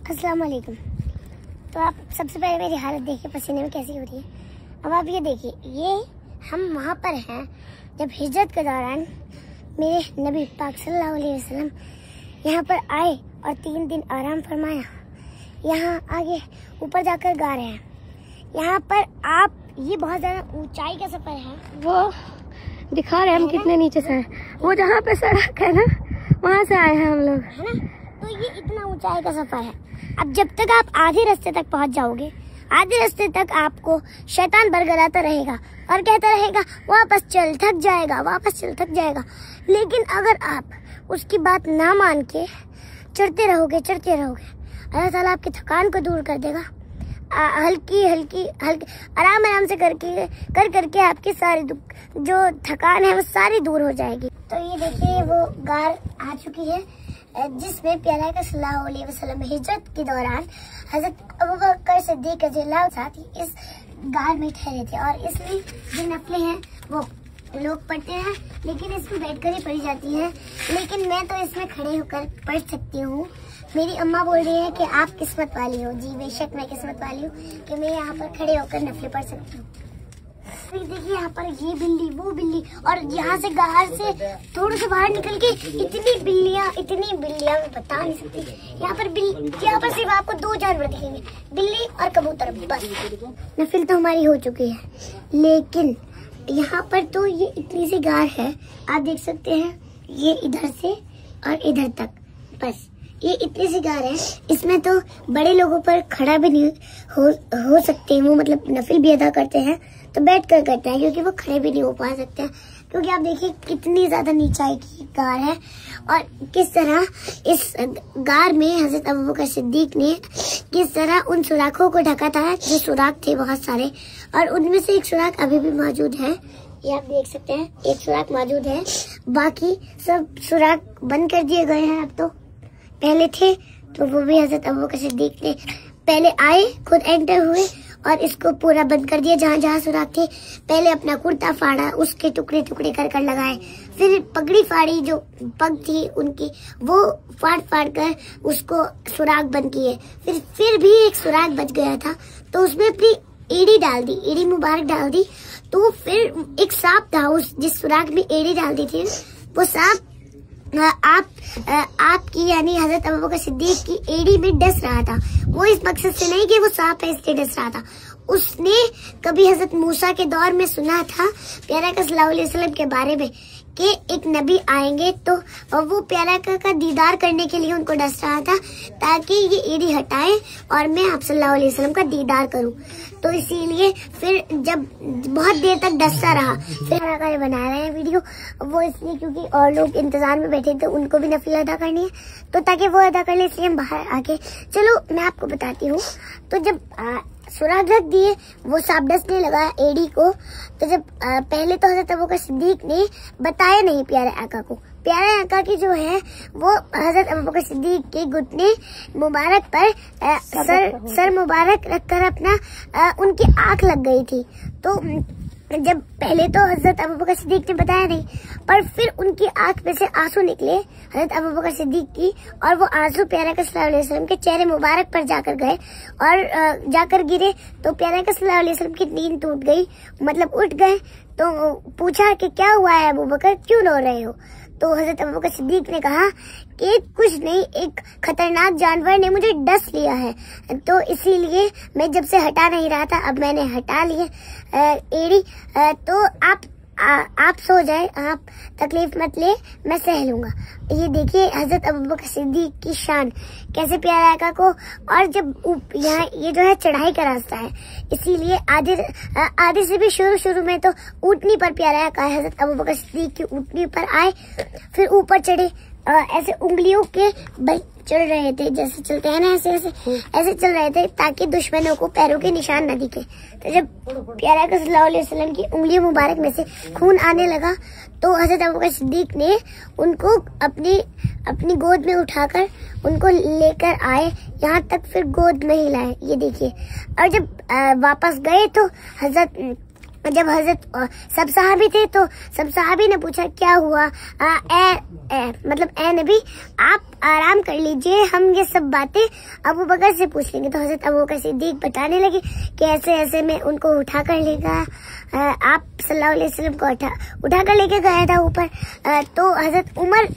अस्सलाम वालेकुम। तो आप सबसे पहले मेरी हालत देखिए पसीने में कैसी हो रही है। अब आप ये देखिए, ये हम वहाँ पर हैं जब हिजरत के दौरान मेरे नबी पाक सल्लल्लाहु अलैहि वसल्लम यहाँ पर आए और 3 दिन आराम फरमाया। यहाँ आगे ऊपर जाकर गा रहे हैं। यहाँ पर आप ये बहुत ज़्यादा ऊंचाई का सफ़र है, वो दिखा रहे हैं हम कितने नीचे से हैं। वो जहाँ पे सड़क है ना, वहाँ से आए हैं हम लोग, है ना। तो ये इतना ऊंचाई का सफ़र है। अब जब तक आप आधे रास्ते तक पहुंच जाओगे, आधे रास्ते तक आपको शैतान बरगलाता रहेगा और कहता रहेगा वापस चल, थक जाएगा, वापस चल, थक जाएगा। लेकिन अगर आप उसकी बात ना मान के चढ़ते रहोगे, अल्लाह ताला आपकी थकान को दूर कर देगा। हल्की आराम से करके आपकी सारी जो थकान है वो सारी दूर हो जाएगी। तो ये देखिए वो गार आ चुकी है जिसमें प्यारा का सल्लल्लाहु अलैहि वसल्लम हिजरत के दौरान हजरत अबू बकर सिद्दीक रज़ियल्लाहु साथ ही इस गार में ठहरे थे। और इसमें जो नफलें हैं वो लोग पढ़ते हैं, लेकिन इसमें बैठकर ही पढ़ी जाती हैं। लेकिन मैं तो इसमें खड़े होकर पढ़ सकती हूँ। मेरी अम्मा बोल रही है कि आप किस्मत वाली हो। जी बेशक मैं किस्मत वाली हूँ कि मैं यहाँ पर खड़े होकर नफले पढ़ सकती हूँ। देखिए यहाँ पर ये बिल्ली, वो बिल्ली, और यहाँ से गार से थोड़ा सा बाहर निकल के इतनी बिल्लियाँ मैं बता नहीं सकती। यहाँ पर सिर्फ आपको 2 जानवर दिखेंगे, बिल्ली और कबूतर, बस। नफिल तो हमारी हो चुकी है, लेकिन यहाँ पर तो ये इतनी सी गार है, आप देख सकते हैं, ये इधर से और इधर तक, बस ये इतनी सी गार है। इसमें तो बड़े लोगों पर खड़ा भी नहीं हो सकते हैं, वो मतलब नफिल भी अदा करते हैं तो बैठ कर करते हैं, क्योंकि वो खड़े भी नहीं हो पा सकते हैं। क्योंकि आप देखिए कितनी ज्यादा नीचाई की गार है और किस तरह इस गार में हजरत अबू बकर सिद्दीक ने किस तरह उन सुराखों को ढका था। जो सुराख थे बहुत सारे, और उनमें से एक सुराख अभी भी मौजूद है, ये आप देख सकते हैं, एक सुराख मौजूद है। बाकी सब सुराख बंद कर दिए गए हैं। अब तो पहले थे तो वो भी हजरत अबू बकर सिद्दीक ने पहले आए, खुद एंटर हुए और इसको पूरा बंद कर दिया। जहाँ जहाँ सुराख थे पहले अपना कुर्ता फाड़ा, उसके टुकड़े कर लगाए, फिर पगड़ी फाड़ी, जो पग थी उनकी वो फाड़ कर उसको सुराख बंद किए। फिर भी एक सुराख बच गया था तो उसमें अपनी एड़ी डाल दी, एड़ी मुबारक डाल दी। तो फिर एक सांप था उस जिस सुराख में एड़ी डाल दी थी, वो सांप आपकी यानी हजरत अबू बकर सिद्दीक की एड़ी में डस रहा था। वो इस मकसद से नहीं कि वो सांप है इसलिए डस रहा था। उसने कभी हजरत मूसा के दौर में सुना था प्यारा का सल्लल्लाहु अलैहि वसल्लम के बारे में कि एक नबी आएंगे, तो वो प्यारा का दीदार करने के लिए उनको डस रहा था ताकि ये एड़ी हटाए और मैं आप सल्लल्लाहु अलैहि वसल्लम का दीदार करूं। तो इसीलिए फिर जब बहुत देर तक डसता रहा, फिर बना रहे हैं वीडियो वो इसलिए क्योंकि और लोग इंतजार में बैठे थे, उनको भी नफिल अदा करनी है, तो ताकि वो अदा कर ले इसलिए हम बाहर आके। चलो मैं आपको बताती हूँ। तो जब सुराख रख दिए, वो सांप डसने लगा एड़ी को, तो जब पहले तो हजरत अबू बकर सिद्दीक ने बताया नहीं प्यारे आका को। प्यारे आका की जो है वो हजरत अबू बकर सिद्दीक के घुटने मुबारक पर सर मुबारक रखकर अपना उनकी आंख लग गई थी। तो जब पहले तो हजरत अबू बकर सिद्दीक ने बताया नहीं, पर फिर उनकी आंख में से आंसू निकले हजरत अबू बकर सिद्दीक की, और वो आंसू प्यारा का सल्लल्लाहु अलैहि वसल्लम के चेहरे मुबारक पर जाकर गए और जाकर गिरे। तो प्यारा का सल्लल्लाहु अलैहि वसल्लम की नींद टूट गई, मतलब उठ गए। तो पूछा कि क्या हुआ है अबू बकर, क्यों रो रहे हो? तो हजरत अबू बकर सिद्दीक ने कहा कि कुछ नहीं, एक खतरनाक जानवर ने मुझे डस लिया है, तो इसीलिए मैं जब से हटा नहीं रहा था, अब मैंने हटा लिए एड़ी। तो आप सो जाए, आप तकलीफ मत ले, मैं सह लूंगा। ये देखिए हजरत अबू बकर सिद्दीक की शान कैसे प्यारा आका को। और जब यहाँ ये जो है चढ़ाई का रास्ता है, इसीलिए आधे से भी शुरू में तो ऊंटनी पर प्यारा आका हजरत अबू बकर सिद्दीक की ऊंटनी पर आए, फिर ऊपर चढ़े, ऐसे उंगलियों के बल चल रहे थे, जैसे चलते हैं ना ऐसे चल रहे थे ताकि दुश्मनों को पैरों के निशान न दिखे। तो जब प्यारा का सल्लल्लाहु अलैहि वसल्लम की उंगलियों मुबारक में से खून आने लगा, तो हजरत अबू बकर सिद्दीक ने उनको अपनी गोद में उठाकर उनको लेकर आए, यहाँ तक फिर गोद में ही लाए। ये देखिए। और जब वापस गए तो हजरत जब हजरत सब सहाबी थे तो सब सहाबी ने पूछा क्या हुआ, मतलब ए नबी आप आराम कर लीजिए, हम ये सब बातें अबू बकर से पूछ लेंगे। तो हजरत अबू बकर सिद्दीक बताने लगे कि ऐसे ऐसे में उनको उठा कर लेगा, आप सल्लल्लाहु अलैहि वसल्लम को उठा कर लेके गया था ऊपर। तो हजरत उमर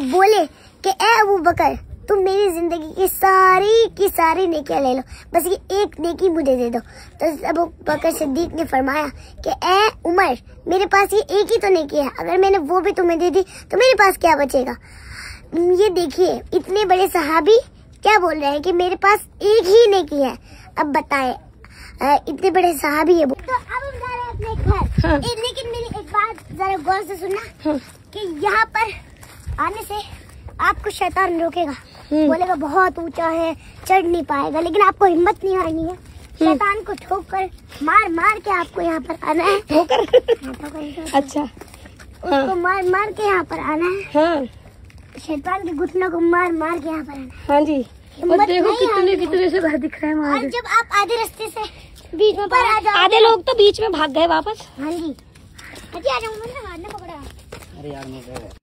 बोले कि ए अबू बकर तुम मेरी जिंदगी की सारी नेकियां ले लो, बस ये एक नेकी मुझे दे दो। तो अबू बकर सिद्दीक ने फरमाया कि ए उमर मेरे पास ये एक ही तो नेकी है, अगर मैंने वो भी तुम्हें दे दी तो मेरे पास क्या बचेगा। ये देखिए इतने बड़े सहाबी क्या बोल रहे हैं कि मेरे पास एक ही नेकी है। अब बताए इतने बड़े सहाबी है। तो अब हम जा रहे हैं अपने घर। हाँ। लेकिन मेरी एक बात जरा गौर से सुनना, हाँ। कि यहाँ पर आने से आपको शैतान रोकेगा, बोलेगा बहुत ऊंचा है, चढ़ नहीं पाएगा, लेकिन आपको हिम्मत नहीं हारनी है। शैतान को ठोक कर मार के आपको यहाँ पर आना है। ठोकर अच्छा, उसको मार के यहाँ पर आना है। हाँ शैतान के घुटनों को मार के यहाँ पर आना है। हाँ जी। हिम्मत और देखो नहीं हारनी कितने से घर दिख रहे हैं वहाँ और से। जब आप आधे रास्ते से बीच में पर आ जाओ, आधे लोग तो बीच में भाग गए वापस। हाँ जी, आ जाऊंगा ना, हाथ ना पकड़ा। अरे यार मैं